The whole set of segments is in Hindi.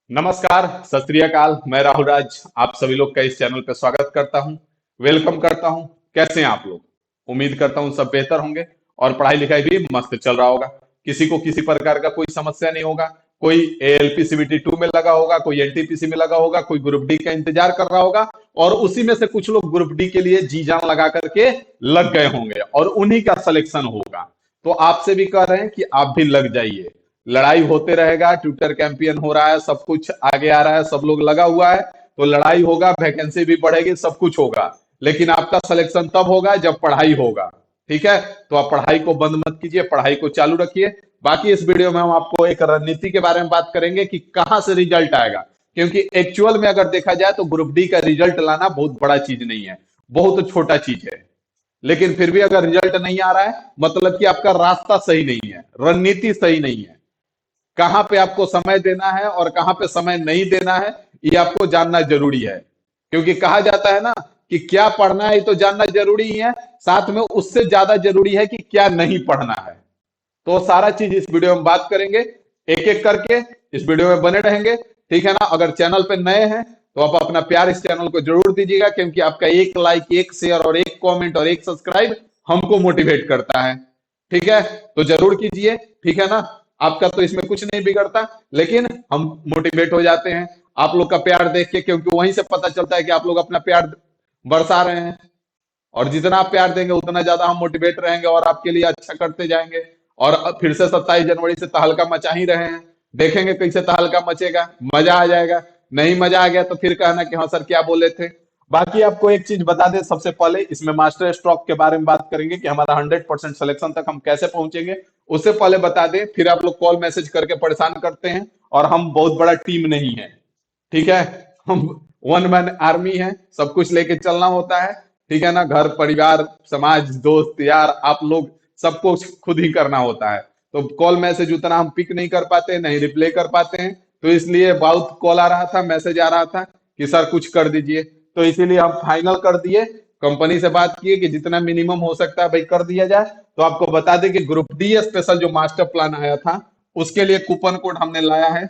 नमस्कार, सत श्री अकाल। मैं राहुल राज आप सभी लोग का इस चैनल पे स्वागत करता हूं, वेलकम करता हूं। कैसे हैं आप लोग? उम्मीद करता हूं सब बेहतर होंगे और पढ़ाई लिखाई भी मस्त चल रहा होगा। किसी को किसी प्रकार का कोई समस्या नहीं होगा। कोई एएलपी सीबीटी 2 में लगा होगा, कोई एनटीपीसी में लगा होगा, कोई ग्रुप डी का इंतजार कर रहा होगा और उसी में से कुछ लोग ग्रुप डी के लिए जी जान लगा करके लग गए होंगे और उन्हीं का सिलेक्शन होगा। तो आपसे भी कह रहे हैं कि आप भी लग जाइए। लड़ाई होते रहेगा, ट्विटर कैंपेन हो रहा है, सब कुछ आगे आ रहा है, सब लोग लगा हुआ है। तो लड़ाई होगा, वैकेंसी भी बढ़ेगी, सब कुछ होगा। लेकिन आपका सिलेक्शन तब होगा जब पढ़ाई होगा। ठीक है? तो आप पढ़ाई को बंद मत कीजिए, पढ़ाई को चालू रखिए। बाकी इस वीडियो में हम आपको एक रणनीति के बारे में बात करेंगे कि कहां से रिजल्ट आएगा। क्योंकि एक्चुअल में अगर देखा जाए तो ग्रुप डी का रिजल्ट लाना बहुत बड़ा चीज नहीं है, बहुत छोटा चीज है। लेकिन फिर भी अगर रिजल्ट नहीं आ रहा है, मतलब कि आपका रास्ता सही नहीं है, रणनीति सही नहीं है। कहां पे आपको समय देना है और कहां पे समय नहीं देना है, ये आपको जानना जरूरी है। क्योंकि कहा जाता है ना कि क्या पढ़ना है ये तो जानना जरूरी ही है, साथ में उससे ज्यादा जरूरी है कि क्या नहीं पढ़ना है। तो सारा चीज इस वीडियो में बात करेंगे, एक एक करके। इस वीडियो में बने रहेंगे, ठीक है ना? अगर चैनल पे नए हैं तो आप अपना प्यार इस चैनल को जरूर दीजिएगा, क्योंकि आपका एक लाइक, एक शेयर और एक कमेंट और एक सब्सक्राइब हमको मोटिवेट करता है। ठीक है? तो जरूर कीजिए, ठीक है ना? आपका तो इसमें कुछ नहीं बिगड़ता, लेकिन हम मोटिवेट हो जाते हैं आप लोग का प्यार देख के, क्योंकि वहीं से पता चलता है कि आप लोग अपना प्यार बरसा रहे हैं। और जितना आप प्यार देंगे उतना ज्यादा हम मोटिवेट रहेंगे और आपके लिए अच्छा करते जाएंगे। और अब फिर से 27 जनवरी से तहलका मचा ही रहे हैं। देखेंगे कैसे तहलका मचेगा, मजा आ जाएगा। नहीं मजा आ गया तो फिर कहना कि हाँ सर क्या बोले थे। बाकी आपको एक चीज बता दें, सबसे पहले इसमें मास्टर स्ट्रोक के बारे में बात करेंगे कि हमारा 100% सिलेक्शन तक हम कैसे पहुंचेंगे। उससे पहले बता दें, फिर आप लोग कॉल मैसेज करके परेशान करते हैं, और हम बहुत बड़ा टीम नहीं है। ठीक है? हम वन मैन आर्मी है, सब कुछ लेके चलना होता है। ठीक है ना? घर परिवार समाज दोस्त यार आप लोग सबको खुद ही करना होता है। तो कॉल मैसेज उतना हम पिक नहीं कर पाते, नहीं रिप्लाई कर पाते हैं। तो इसलिए बहुत कॉल आ रहा था, मैसेज आ रहा था कि सर कुछ कर दीजिए। तो इसीलिए हम फाइनल कर दिए, कंपनी से बात किए कि जितना मिनिमम हो सकता है भाई कर दिया जाए। तो आपको बता दें कि ग्रुप डी स्पेशल जो मास्टर प्लान आया था, उसके लिए कूपन कोड हमने लाया है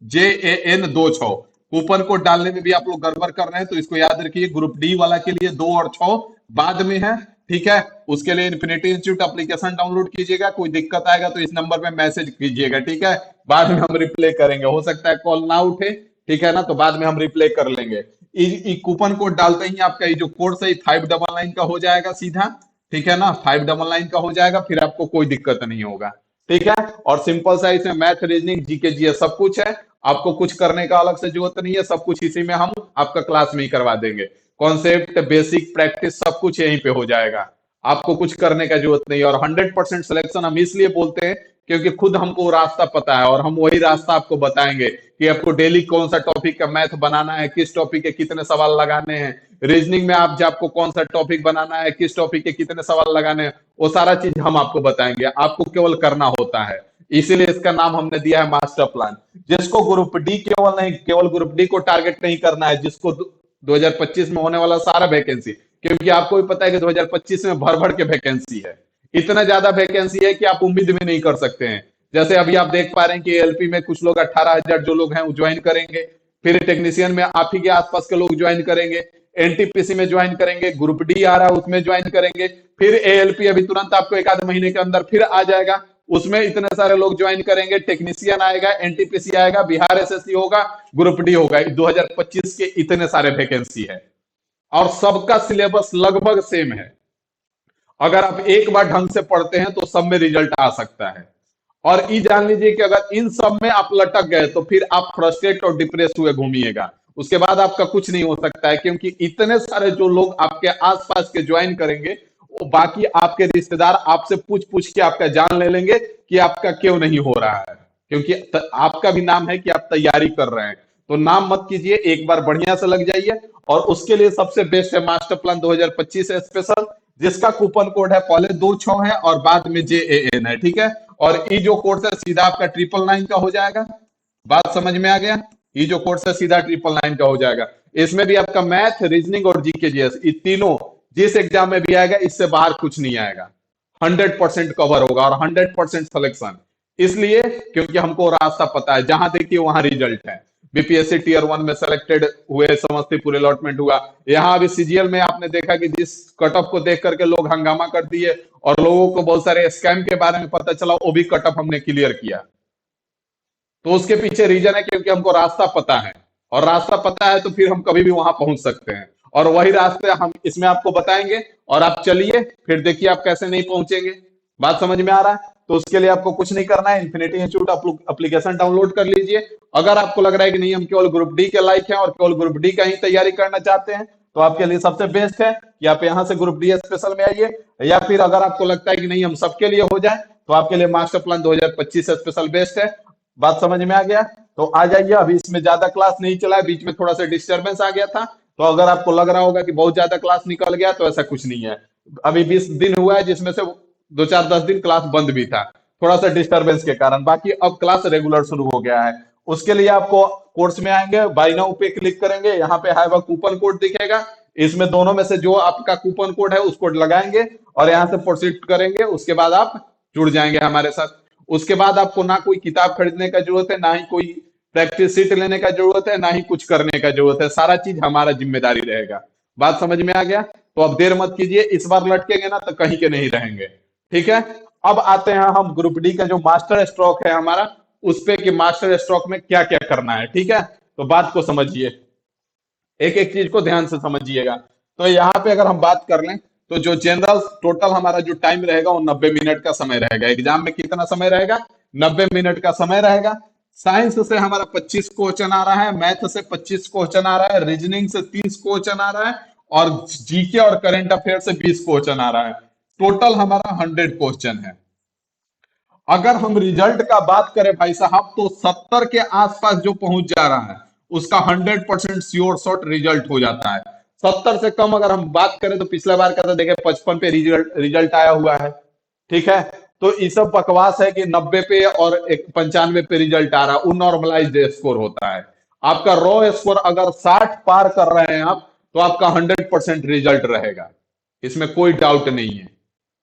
JAN 26। कूपन कोड डालने में भी आप लोग गड़बड़ कर रहे हैं, तो इसको याद रखिए। ग्रुप डी वाला के लिए 2 और 6 बाद में है। ठीक है? उसके लिए इन्फिनिटी इंस्टीट्यूट एप्लीकेशन डाउनलोड कीजिएगा। कोई दिक्कत आएगा तो इस नंबर पे मैसेज कीजिएगा, ठीक है? बाद में हम रिप्लाई करेंगे, हो सकता है कॉल ना उठे। ठीक है ना? तो बाद में हम रिप्लाई कर लेंगे। कूपन कोड डालते ही आपका ये जो कोर्स है 599 का हो जाएगा सीधा। ठीक है ना? 599 का हो जाएगा, फिर आपको कोई दिक्कत नहीं होगा। ठीक है? और सिंपल सा इसमें मैथ, रीजनिंग, जीके, जीएस सब कुछ है। आपको कुछ करने का अलग से जरूरत नहीं है, सब कुछ इसी में हम आपका क्लास में ही करवा देंगे। कॉन्सेप्ट, बेसिक, प्रैक्टिस सब कुछ यहीं पे हो जाएगा। आपको कुछ करने का जरूरत नहीं है। और 100% सिलेक्शन हम इसलिए बोलते हैं क्योंकि खुद हमको रास्ता पता है, और हम वही रास्ता आपको बताएंगे कि आपको डेली कौन सा टॉपिक का मैथ बनाना है, किस टॉपिक के कितने सवाल लगाने हैं। रीजनिंग में आप आपको कौन सा टॉपिक बनाना है, किस टॉपिक के कितने सवाल लगाने हैं, वो सारा चीज हम आपको बताएंगे। आपको केवल करना होता है। इसीलिए इसका नाम हमने दिया है मास्टर प्लान। जिसको ग्रुप डी केवल नहीं, केवल ग्रुप डी को टारगेट नहीं करना है, जिसको 2025 में होने वाला सारा वैकेंसी, क्योंकि आपको भी पता है कि 2025 में भर भर के वैकेंसी है। इतना ज्यादा वैकेंसी है कि आप उम्मीद भी नहीं कर सकते हैं। जैसे अभी आप देख पा रहे हैं कि एलपी में कुछ लोग 18,000 जो लोग हैं वो ज्वाइन करेंगे। फिर टेक्नीशियन में आप ही के आसपास के लोग ज्वाइन करेंगे। एनटीपीसी में ज्वाइन करेंगे, ग्रुप डी आ रहा है उसमें ज्वाइन करेंगे। फिर एएलपी अभी तुरंत आपको एक आध महीने के अंदर फिर आ जाएगा, उसमें इतने सारे लोग ज्वाइन करेंगे। टेक्नीशियन आएगा, एनटीपीसी आएगा, बिहार एसएससी होगा, ग्रुप डी होगा। 2025 के इतने सारे वैकेंसी है और सबका सिलेबस लगभग सेम है। अगर आप एक बार ढंग से पढ़ते हैं तो सब में रिजल्ट आ सकता है। और ये जान लीजिए कि अगर इन सब में आप लटक गए तो फिर आप फ्रस्ट्रेट और डिप्रेस हुए घूमिएगा, उसके बाद आपका कुछ नहीं हो सकता है। क्योंकि इतने सारे जो लोग आपके आसपास के ज्वाइन करेंगे, वो बाकी आपके रिश्तेदार आपसे पूछ पूछ के आपका जान ले लेंगे कि आपका क्यों नहीं हो रहा है। क्योंकि आपका भी नाम है कि आप तैयारी कर रहे हैं। तो नाम मत कीजिए, एक बार बढ़िया से लग जाइए। और उसके लिए सबसे बेस्ट है मास्टर प्लान 2025 स्पेशल, जिसका कूपन कोड है पहले 26 है और बाद में JAN है। ठीक है? और ये जो कोर्स है सीधा आपका 999 का हो जाएगा। बात समझ में आ गया? ये जो कोर्स है सीधा 999 का हो जाएगा। इसमें भी आपका मैथ, रीजनिंग और जीके जीएस, ये तीनों जिस एग्जाम में भी आएगा इससे बाहर कुछ नहीं आएगा। 100% कवर होगा और 100% सिलेक्शन। इसलिए क्योंकि हमको रास्ता पता है, जहां देखिए वहां रिजल्ट है। बीपीएससी टीयर 1 में सेलेक्टेड हुए, समस्तीपुर अलॉटमेंट हुआ। यहाँ अभी सीजीएल में आपने देखा कि जिस कट ऑफ को देख करके लोग हंगामा कर दिए और लोगों को बहुत सारे स्कैम के बारे में पता चला, वो भी कट ऑफ हमने क्लियर किया। तो उसके पीछे रीजन है क्योंकि हमको रास्ता पता है, और रास्ता पता है तो फिर हम कभी भी वहां पहुंच सकते हैं, और वही रास्ते हम इसमें आपको बताएंगे, और आप चलिए फिर देखिए आप कैसे नहीं पहुंचेंगे। बात समझ में आ रहा है? तो उसके लिए आपको कुछ नहीं करना है, इन्फिनिटी इंस्टीट्यूट एप्लीकेशन डाउनलोड कर लीजिए। अगर आपको लग रहा है कि नहीं हम केवल ग्रुप डी के लायक हैं और केवल ग्रुप डी का ही तैयारी करना चाहते हैं, तो आपके लिए सबसे बेस्ट है कि आप यहाँ से ग्रुप डी स्पेशल में आइए, या फिर अगर आपको लगता है कि नहीं हम सबके लिए हो जाए, तो आपके लिए मास्टर प्लान 2025 स्पेशल बेस्ट है। बात समझ में आ गया? तो आ जाइए। अभी इसमें ज्यादा क्लास नहीं चला है, बीच में थोड़ा सा डिस्टरबेंस आ गया था, तो अगर आपको लग रहा होगा कि बहुत ज्यादा क्लास निकल गया, तो ऐसा कुछ नहीं है। अभी 20 दिन हुआ है जिसमें से 2 4 10 दिन क्लास बंद भी था, थोड़ा सा डिस्टरबेंस के कारण। बाकी अब क्लास रेगुलर शुरू हो गया है। उसके लिए आपको कोर्स में आएंगे, बाय नाउ पे क्लिक करेंगे, यहाँ पे है वह कूपन कोड दिखेगा, इसमें दोनों में से जो आपका कूपन कोड है उसको लगाएंगे और यहाँ से प्रोसीड करेंगे। उसके बाद आप जुड़ जाएंगे हमारे साथ। उसके बाद आपको ना कोई किताब खरीदने का जरूरत है, ना ही कोई प्रैक्टिस सीट लेने का जरूरत है, ना ही कुछ करने का जरूरत है, सारा चीज हमारा जिम्मेदारी रहेगा। बात समझ में आ गया? तो अब देर मत कीजिए, इस बार लटकेंगे ना तो कहीं के नहीं रहेंगे। ठीक है? अब आते हैं हम ग्रुप डी का जो मास्टर स्ट्रोक है हमारा, उस पे कि मास्टर स्ट्रोक में क्या क्या करना है। ठीक है? तो बात को समझिए, एक एक चीज को ध्यान से समझिएगा। तो यहाँ पे अगर हम बात कर लें, तो जो जनरल टोटल हमारा जो टाइम रहेगा वो 90 मिनट का समय रहेगा। एग्जाम में कितना समय रहेगा? 90 मिनट का समय रहेगा। साइंस से हमारा 25 क्वेश्चन आ रहा है, मैथ से 25 क्वेश्चन आ रहा है, रीजनिंग से 30 क्वेश्चन आ रहा है, और जीके और करंट अफेयर से 20 क्वेश्चन आ रहा है। टोटल हमारा 100 क्वेश्चन है। अगर हम रिजल्ट का बात करें भाई साहब, तो 70 के आसपास जो पहुंच जा रहा है उसका 100% श्योर शॉट रिजल्ट हो जाता है। 70 से कम अगर हम बात करें तो पिछला बार का तो देखे 55 पे रिजल्ट रिजल्ट आया हुआ है। ठीक है? तो ये सब बकवास है कि 90 पे और 95 पे रिजल्ट आ रहा है, वो नॉर्मलाइज्ड स्कोर होता है। आपका रॉ स्कोर अगर 60 पार कर रहे हैं आप, तो आपका 100% रिजल्ट रहेगा, इसमें कोई डाउट नहीं है।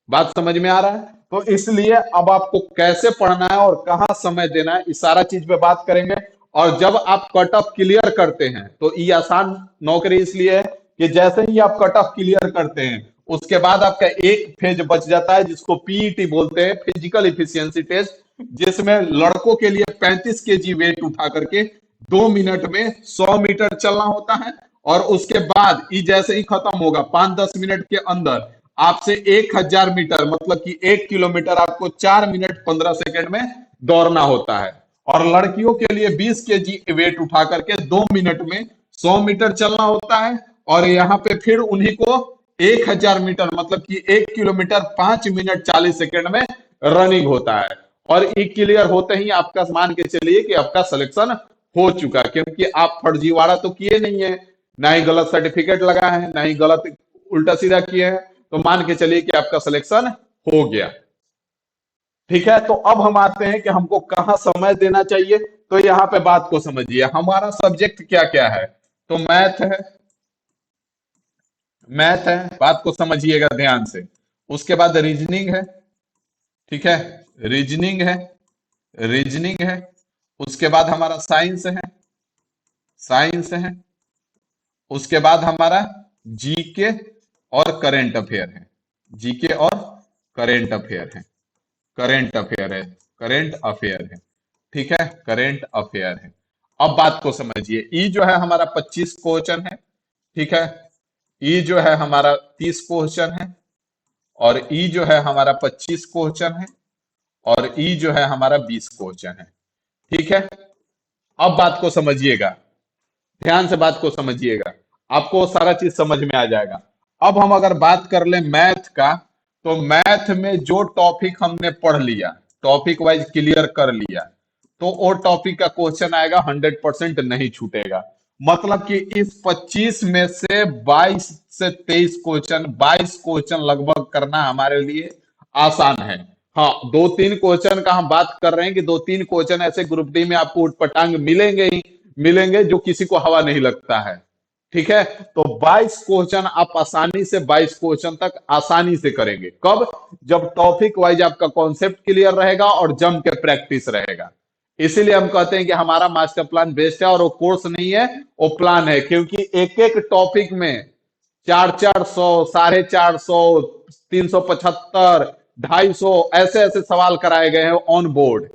बात समझ में आ रहा है? तो इसलिए अब आपको कैसे पढ़ना है और कहाँ समय देना है, इस सारा चीज पे बात करेंगे। और जब आप कट ऑफ क्लियर करते हैं तो ये आसान नौकरी इसलिए है कि जैसे ही आप कट ऑफ क्लियर करते हैं, उसके बाद आपका एक फेज बच जाता है जिसको पीईटी बोलते हैं, फिजिकल इफिशियंसी टेस्ट, जिसमें लड़कों के लिए 35 केजी वेट उठा करके 2 मिनट में 100 मीटर चलना होता है। और उसके बाद ये जैसे ही खत्म होगा 5-10 मिनट के अंदर आपसे 1000 मीटर मतलब कि 1 किलोमीटर आपको 4 मिनट 15 सेकंड में दौड़ना होता है। और लड़कियों के लिए 20 केजी वेट उठा करके 2 मिनट में 100 मीटर चलना होता है। और यहाँ पे फिर उन्हीं को 1000 मीटर मतलब कि 1 किलोमीटर 5 मिनट 40 सेकंड में रनिंग होता है। और ये क्लियर होते ही आपका मान के चलिए कि आपका सिलेक्शन हो चुका, क्योंकि आप फर्जीवाड़ा तो किए नहीं है, ना ही गलत सर्टिफिकेट लगा है, ना ही गलत उल्टा सीधा किए हैं, तो मान के चलिए कि आपका सिलेक्शन हो गया। ठीक है? तो अब हम आते हैं कि हमको कहाँ समय देना चाहिए। तो यहाँ पे बात को समझिए, हमारा सब्जेक्ट क्या क्या है। तो मैथ है, मैथ है, बात को समझिएगा ध्यान से। उसके बाद रीजनिंग है। ठीक है? रीजनिंग है, रीजनिंग है। उसके बाद हमारा साइंस है, साइंस है। उसके बाद हमारा जीके और करंट अफेयर है, जीके और करंट अफेयर है, करंट अफेयर है, करंट अफेयर है। ठीक है? करंट अफेयर है। अब बात को समझिए, ई जो है हमारा 25 क्वेश्चन है। ठीक है? ई जो है हमारा 30 क्वेश्चन है, और ई जो है हमारा 25 क्वेश्चन है, और ई जो है हमारा 20 क्वेश्चन है। ठीक है? अब बात को समझिएगा, ध्यान से बात को समझिएगा, आपको सारा चीज समझ में आ जाएगा। अब हम अगर बात कर ले मैथ का, तो मैथ में जो टॉपिक हमने पढ़ लिया, टॉपिक वाइज क्लियर कर लिया, तो वो टॉपिक का क्वेश्चन आएगा, 100% नहीं छूटेगा। मतलब कि इस 25 में से 22 से 23 क्वेश्चन, 22 क्वेश्चन लगभग करना हमारे लिए आसान है। हाँ, 2-3 क्वेश्चन का हम बात कर रहे हैं कि 2-3 क्वेश्चन ऐसे ग्रुप डी में आपको उटपटांग मिलेंगे ही मिलेंगे, जो किसी को हवा नहीं लगता है। ठीक है? तो 22 क्वेश्चन आप आसानी से 22 क्वेश्चन तक आसानी से करेंगे। कब? जब टॉपिक वाइज आपका कॉन्सेप्ट क्लियर रहेगा और जम के प्रैक्टिस रहेगा। इसीलिए हम कहते हैं कि हमारा मास्टर प्लान बेस्ट है, और वो कोर्स नहीं है, वो प्लान है। क्योंकि एक एक टॉपिक में 400, 450, 375, 250 ऐसे ऐसे सवाल कराए गए हैं ऑन बोर्ड,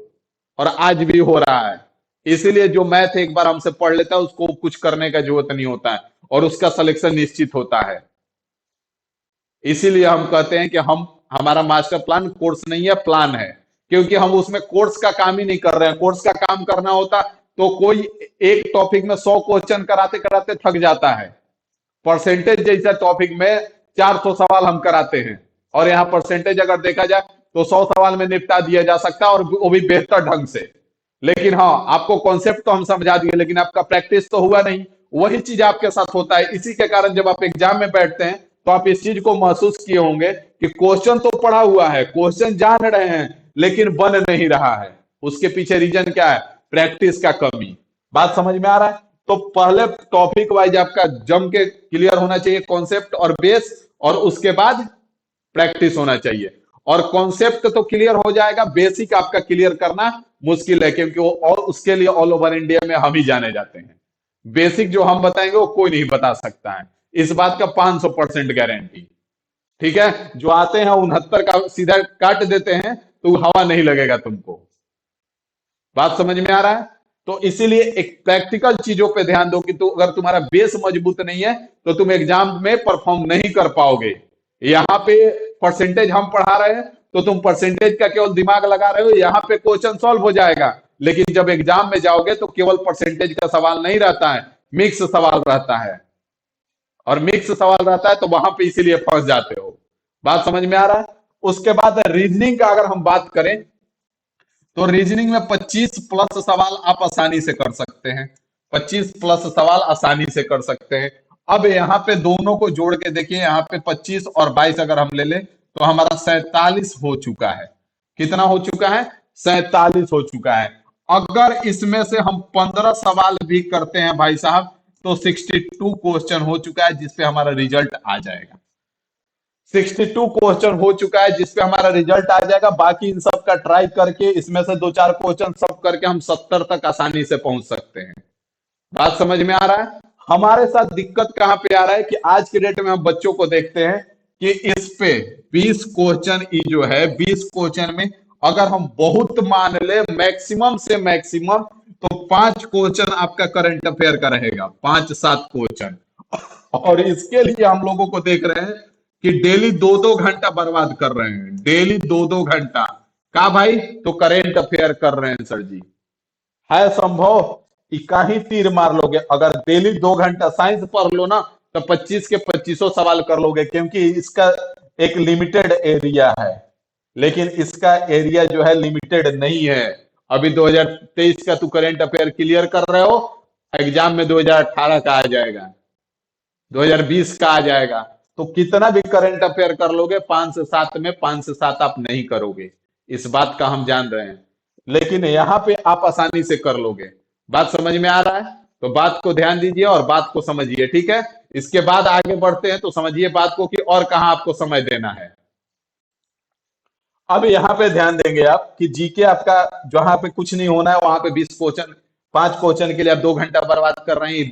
और आज भी हो रहा है। इसीलिए जो मैथ एक बार हमसे पढ़ लेता है उसको कुछ करने का जरूरत नहीं होता है, और उसका सिलेक्शन निश्चित होता है। इसीलिए हम कहते हैं कि हम हमारा मास्टर प्लान कोर्स नहीं है, प्लान है। क्योंकि हम उसमें कोर्स का काम ही नहीं कर रहे हैं। कोर्स का काम करना होता तो कोई एक टॉपिक में 100 क्वेश्चन कराते कराते थक जाता है। परसेंटेज जैसा टॉपिक में 400 सवाल हम कराते हैं, और यहाँ परसेंटेज अगर देखा जाए तो 100 सवाल में निपटा दिया जा सकता है, और वो भी बेहतर ढंग से। लेकिन हाँ, आपको कॉन्सेप्ट तो हम समझा दिए, लेकिन आपका प्रैक्टिस तो हुआ नहीं। वही चीज आपके साथ होता है। इसी के कारण जब आप एग्जाम में बैठते हैं तो आप इस चीज को महसूस किए होंगे कि क्वेश्चन तो पढ़ा हुआ है, क्वेश्चन जान रहे हैं, लेकिन बन नहीं रहा है। उसके पीछे रीजन क्या है? प्रैक्टिस का कमी। बात समझ में आ रहा है? तो पहले टॉपिक वाइज आपका जम के क्लियर होना चाहिए, कॉन्सेप्ट और बेस, और उसके बाद प्रैक्टिस होना चाहिए। और कॉन्सेप्ट तो क्लियर हो जाएगा, बेसिक आपका क्लियर करना मुश्किल है, क्योंकि वो और उसके लिए ऑल ओवर इंडिया में हम ही जाने जाते हैं। बेसिक जो हम बताएंगे वो कोई नहीं बता सकता है, इस बात का 500% गारंटी। ठीक है? जो आते हैं 69 का सीधा काट देते हैं, तो हवा नहीं लगेगा तुमको। बात समझ में आ रहा है? तो इसीलिए एक प्रैक्टिकल चीजों पे ध्यान दो कि तो अगर तुम्हारा बेस मजबूत नहीं है तो तुम एग्जाम में परफॉर्म नहीं कर पाओगे। यहाँ पे परसेंटेज हम पढ़ा रहे हैं तो तुम परसेंटेज का केवल दिमाग लगा रहे हो, यहाँ पे क्वेश्चन सॉल्व हो जाएगा। लेकिन जब एग्जाम में जाओगे तो केवल परसेंटेज का सवाल नहीं रहता है, मिक्स सवाल रहता है। और मिक्स सवाल रहता है तो वहां पे इसीलिए फंस जाते हो। बात समझ में आ रहा है? उसके बाद रीजनिंग का अगर हम बात करें तो रीजनिंग में 25 प्लस सवाल आप आसानी से कर सकते हैं। 25 प्लस सवाल आसानी से कर सकते हैं। अब यहाँ पे दोनों को जोड़ के देखिए, यहाँ पे 25 और 22 अगर हम ले लें तो हमारा 47 हो चुका है। कितना हो चुका है? 47 हो चुका है। अगर इसमें से हम 15 सवाल भी करते हैं भाई साहब, तो 62 क्वेश्चन हो चुका है, जिसपे हमारा रिजल्ट आ जाएगा। 62 क्वेश्चन हो चुका है जिसपे हमारा रिजल्ट आ जाएगा। बाकी इन सब का ट्राई करके इसमें से दो चार क्वेश्चन सब करके हम 70 तक आसानी से पहुंच सकते हैं। बात समझ में आ रहा है? हमारे साथ दिक्कत कहां पे आ रहा है कि आज के डेट में हम बच्चों को देखते हैं कि इस पे 20 क्वेश्चन जो है, 20 क्वेश्चन में अगर हम बहुत मान ले मैक्सिमम से मैक्सिमम, तो 5 क्वेश्चन आपका करंट अफेयर का रहेगा, 5-7 क्वेश्चन। और इसके लिए हम लोगों को देख रहे हैं कि डेली 2-2 घंटा बर्बाद कर रहे हैं, डेली 2-2 घंटा। का भाई? तो करेंट अफेयर कर रहे हैं सर जी। है संभव कि कहीं तीर मार लोगे? अगर डेली 2 घंटा साइंस पढ़ लो ना, तो 25 के 25 सवाल कर लोगे, क्योंकि इसका एक लिमिटेड एरिया है। लेकिन इसका एरिया जो है लिमिटेड नहीं है। अभी 2023 का तू करेंट अफेयर क्लियर कर रहे हो, एग्जाम में 2018 का आ जाएगा, 2020 का आ जाएगा। तो कितना भी करंट अफेयर कर लोगे, 5 से 7 में 5 से 7 आप नहीं करोगे। इस बात का हम जान रहे हैं, लेकिन यहाँ पे आप आसानी से कर लोगे। बात समझ में आ रहा है? तो बात को ध्यान दीजिए और बात को समझिए। ठीक है? इसके बाद आगे बढ़ते हैं तो समझिए बात को कि और कहाँ आपको समय देना है। अब यहाँ पे ध्यान देंगे आप कि जीके आपका जहां पे कुछ नहीं होना है वहां पे 20 क्वेश्चन, 5 क्वेश्चन के लिए आप 2 घंटा बर्बाद कर रहे हैं।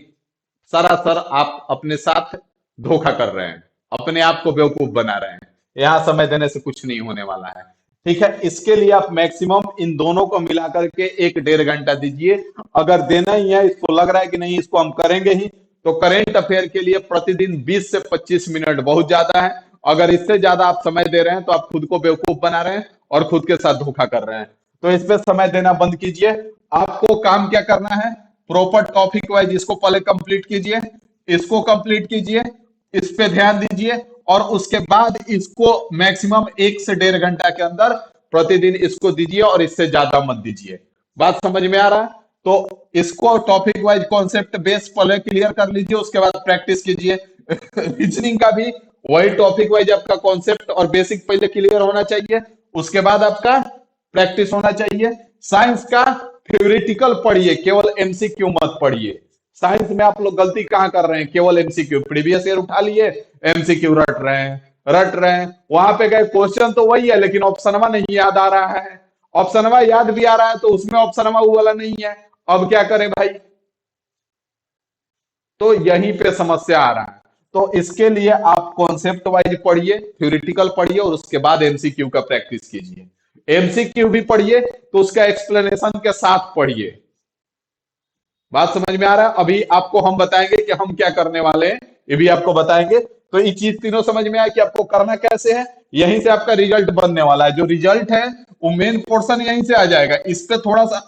सरासर आप अपने साथ धोखा कर रहे हैं, अपने आप को बेवकूफ बना रहे हैं। यहाँ समय देने से कुछ नहीं होने वाला है। ठीक है? इसके लिए आप मैक्सिमम इन दोनों को मिला करके 1-1.5 घंटा दीजिए। अगर देना ही है, इसको लग रहा है कि नहीं इसको हम करेंगे ही, तो करेंट अफेयर के लिए प्रतिदिन 20 से 25 मिनट बहुत ज्यादा है। अगर इससे ज्यादा आप समय दे रहे हैं तो आप खुद को बेवकूफ बना रहे हैं और खुद के साथ धोखा कर रहे हैं। तो इस पे समय देना बंद कीजिए। आपको काम क्या करना है? प्रॉपर टॉपिक वाइज इसको पहले कंप्लीट कीजिए, इसको कंप्लीट कीजिए, इस पे ध्यान दीजिए, और उसके बाद इसको मैक्सिमम 1 से 1.5 घंटा के अंदर प्रतिदिन इसको दीजिए, और इससे ज्यादा मत दीजिए। बात समझ में आ रहा है? तो इसको टॉपिक वाइज कॉन्सेप्ट बेस पहले क्लियर कर लीजिए, उसके बाद प्रैक्टिस कीजिए। रीजनिंग का भी वही टॉपिक वाइज आपका कॉन्सेप्ट और बेसिक पहले क्लियर होना चाहिए, उसके बाद आपका प्रैक्टिस होना चाहिए। साइंस का थ्योरेटिकल पढ़िए, केवल एमसीक्यू मत पढ़िए। साइंस में आप लोग गलती कहां कर रहे हैं? केवल एमसीक्यू, प्रीवियस ईयर उठा लिए, एमसीक्यू रट रहे हैं। वहां पे गए क्वेश्चन तो वही है, लेकिन ऑप्शनवा नहीं याद आ रहा है। ऑप्शनवा याद भी आ रहा है तो उसमें ऑप्शनवा वो वाला नहीं है। अब क्या करें भाई? तो यहीं पे समस्या आ रहा है। तो इसके लिए आप कॉन्सेप्ट वाइज पढ़िए, थ्योरेटिकल पढ़िए, और उसके बाद एमसीक्यू का प्रैक्टिस कीजिए। एमसीक्यू भी पढ़िए तो उसका एक्सप्लेनेशन के साथ पढ़िए। बात समझ में आ रहा है? अभी आपको हम बताएंगे कि हम क्या करने वाले हैं, ये भी आपको बताएंगे। तो ये चीज तीनों समझ में आया कि आपको करना कैसे है। यहीं से आपका रिजल्ट बनने वाला है। जो रिजल्ट है वो मेन पोर्शन यहीं से आ जाएगा। इस पे थोड़ा सा,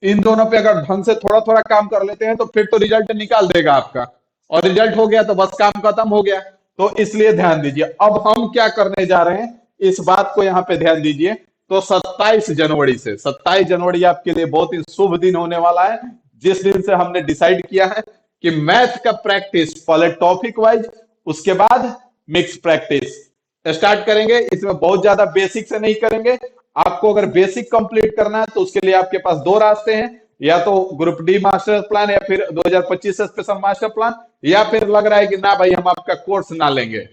इन दोनों पे अगर ढंग से थोड़ा थोड़ा काम कर लेते हैं तो फिर तो रिजल्ट निकाल देगा आपका। और रिजल्ट हो गया तो बस काम खत्म हो गया। तो इसलिए ध्यान दीजिए। अब हम क्या करने जा रहे हैं, इस बात को यहाँ पे ध्यान दीजिए। तो 27 जनवरी से, 27 जनवरी आपके लिए बहुत ही शुभ दिन होने वाला है। जिस दिन से हमने डिसाइड किया है कि मैथ का प्रैक्टिस पहले टॉपिक वाइज, उसके बाद मिक्स प्रैक्टिस स्टार्ट करेंगे। इसमें बहुत ज्यादा बेसिक से नहीं करेंगे। आपको अगर बेसिक कंप्लीट करना है तो उसके लिए आपके पास दो रास्ते हैं, या तो ग्रुप डी मास्टर प्लान, या फिर 2025 से स्पेशल मास्टर प्लान, या फिर लग रहा है कि ना भाई हम आपका कोर्स ना लेंगे,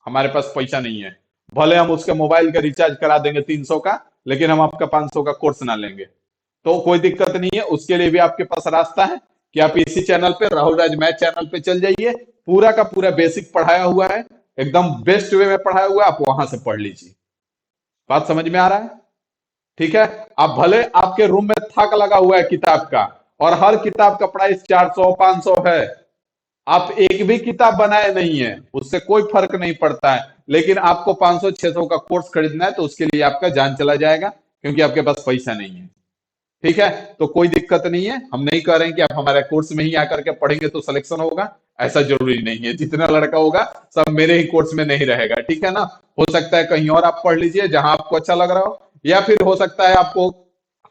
हमारे पास पैसा नहीं है, भले हम उसके मोबाइल का रिचार्ज करा देंगे 300 का, लेकिन हम आपका 500 का कोर्स ना लेंगे। तो कोई दिक्कत नहीं है, उसके लिए भी आपके पास रास्ता है कि आप इसी चैनल पे, राहुल राज मैथ चैनल पे चल जाइए। पूरा का पूरा बेसिक पढ़ाया हुआ है, एकदम बेस्ट वे में पढ़ाया हुआ है, आप वहां से पढ़ लीजिए। बात समझ में आ रहा है? ठीक है। अब भले आपके रूम में थक लगा हुआ है किताब का, और हर किताब का प्राइस 400 500 है, आप एक भी किताब बनाए नहीं है, उससे कोई फर्क नहीं पड़ता है, लेकिन आपको 500 600 का कोर्स खरीदना है तो उसके लिए आपका जान चला जाएगा, क्योंकि आपके पास पैसा नहीं है। ठीक है। तो कोई दिक्कत नहीं है, हम नहीं कह रहे हैं कि आप हमारे कोर्स में ही आकर के पढ़ेंगे तो सिलेक्शन होगा, ऐसा जरूरी नहीं है। जितना लड़का होगा सब मेरे ही कोर्स में नहीं रहेगा, ठीक है ना। हो सकता है कहीं और आप पढ़ लीजिए जहां आपको अच्छा लग रहा हो, या फिर हो सकता है आपको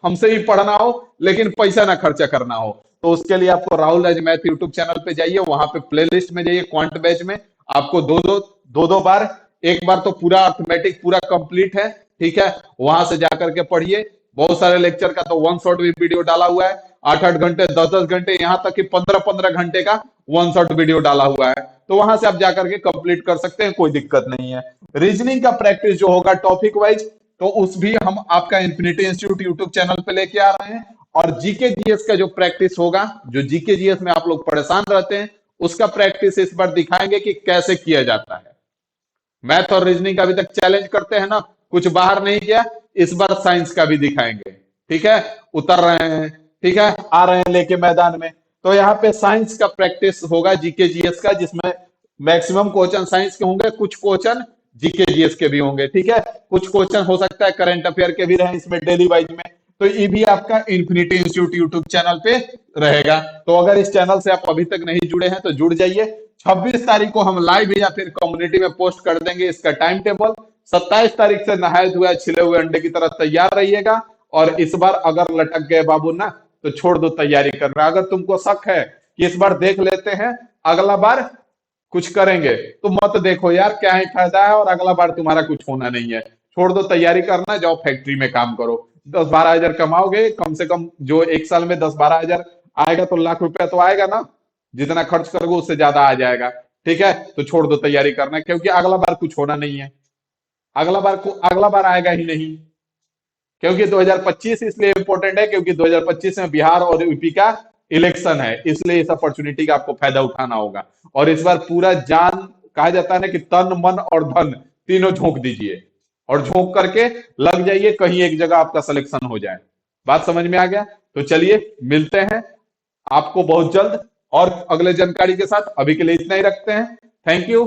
हमसे ही पढ़ना हो लेकिन पैसा ना खर्चा करना हो। तो उसके लिए आपको Rahul Raj math YouTube channel पे जाइए, वहां पे प्ले लिस्ट में जाइए, क्वांट बैच में आपको दो बार, एक बार तो पूरा अर्थमेटिक पूरा कंप्लीट है, ठीक है, वहां से जाकर के पढ़िए। बहुत सारे लेक्चर का तो वन शॉट भी वीडियो डाला हुआ है, 8 8 घंटे, 10 10 घंटे, यहाँ तक कि 15 15 घंटे का वन शॉट वीडियो डाला हुआ है। तो वहां से आप जाकर के कंप्लीट कर सकते हैं, कोई दिक्कत नहीं है। रीजनिंग का प्रैक्टिस जो होगा टॉपिक वाइज, तो उस भी हम आपका इन्फिनिटी इंस्टीट्यूट यूट्यूब चैनल पे लेके आ रहे हैं। और जीके जीएस का जो प्रैक्टिस होगा, जो जीके जीएस में आप लोग परेशान रहते हैं, उसका प्रैक्टिस इस बार दिखाएंगे कि कैसे किया जाता है। मैथ और रीजनिंग का अभी तक चैलेंज करते हैं ना, कुछ बाहर नहीं किया, इस बार साइंस का भी दिखाएंगे। ठीक है, उतर रहे हैं, ठीक है, आ रहे हैं लेके मैदान में। तो यहाँ पे साइंस का प्रैक्टिस होगा जीके जीएस का, जिसमें मैक्सिमम क्वेश्चन साइंस के होंगे, कुछ क्वेश्चन जीके जीएस के भी होंगे। ठीक है, कुछ क्वेश्चन हो सकता है करंट अफेयर के भी रहे इसमें डेली वाइज में। तो ये भी आपका इन्फिनिटी इंस्टीट्यूट यूट्यूब चैनल पे रहेगा। तो अगर इस चैनल से आप अभी तक नहीं जुड़े हैं तो जुड़ जाइए। 26 तारीख को हम लाइव या फिर कम्युनिटी में पोस्ट कर देंगे इसका टाइम टेबल। 27 तारीख से नहाए धोए छिले हुए अंडे की तरह तैयार रहिएगा। और इस बार अगर लटक गए बाबू ना, तो छोड़ दो तैयारी करना। अगर तुमको शक है कि इस बार देख लेते हैं, अगला बार कुछ करेंगे, तो मत देखो यार, क्या ही फायदा है, और अगला बार तुम्हारा कुछ होना नहीं है। छोड़ दो तैयारी करना, जाओ फैक्ट्री में काम करो। 10 12 हजार कमाओगे कम से कम, जो एक साल में 10 12 हजार आएगा तो लाख रुपया तो आएगा ना। जितना खर्च करोगे उससे ज्यादा आ जाएगा। ठीक है, तो छोड़ दो तैयारी करना, क्योंकि अगला बार कुछ होना नहीं है। अगला बार आएगा ही नहीं। क्योंकि 2025 इसलिए इंपॉर्टेंट है क्योंकि 2025 में बिहार और यूपी का इलेक्शन है, इसलिए इस अपॉर्चुनिटी का आपको फायदा उठाना होगा। और इस बार पूरा जान, कहा जाता है ना कि तन मन और धन तीनों झोंक दीजिए, और झोंक करके लग जाइए, कहीं एक जगह आपका सिलेक्शन हो जाए। बात समझ में आ गया? तो चलिए मिलते हैं आपको बहुत जल्द और अगले जानकारी के साथ। अभी के लिए इतना ही रखते हैं। Thank you.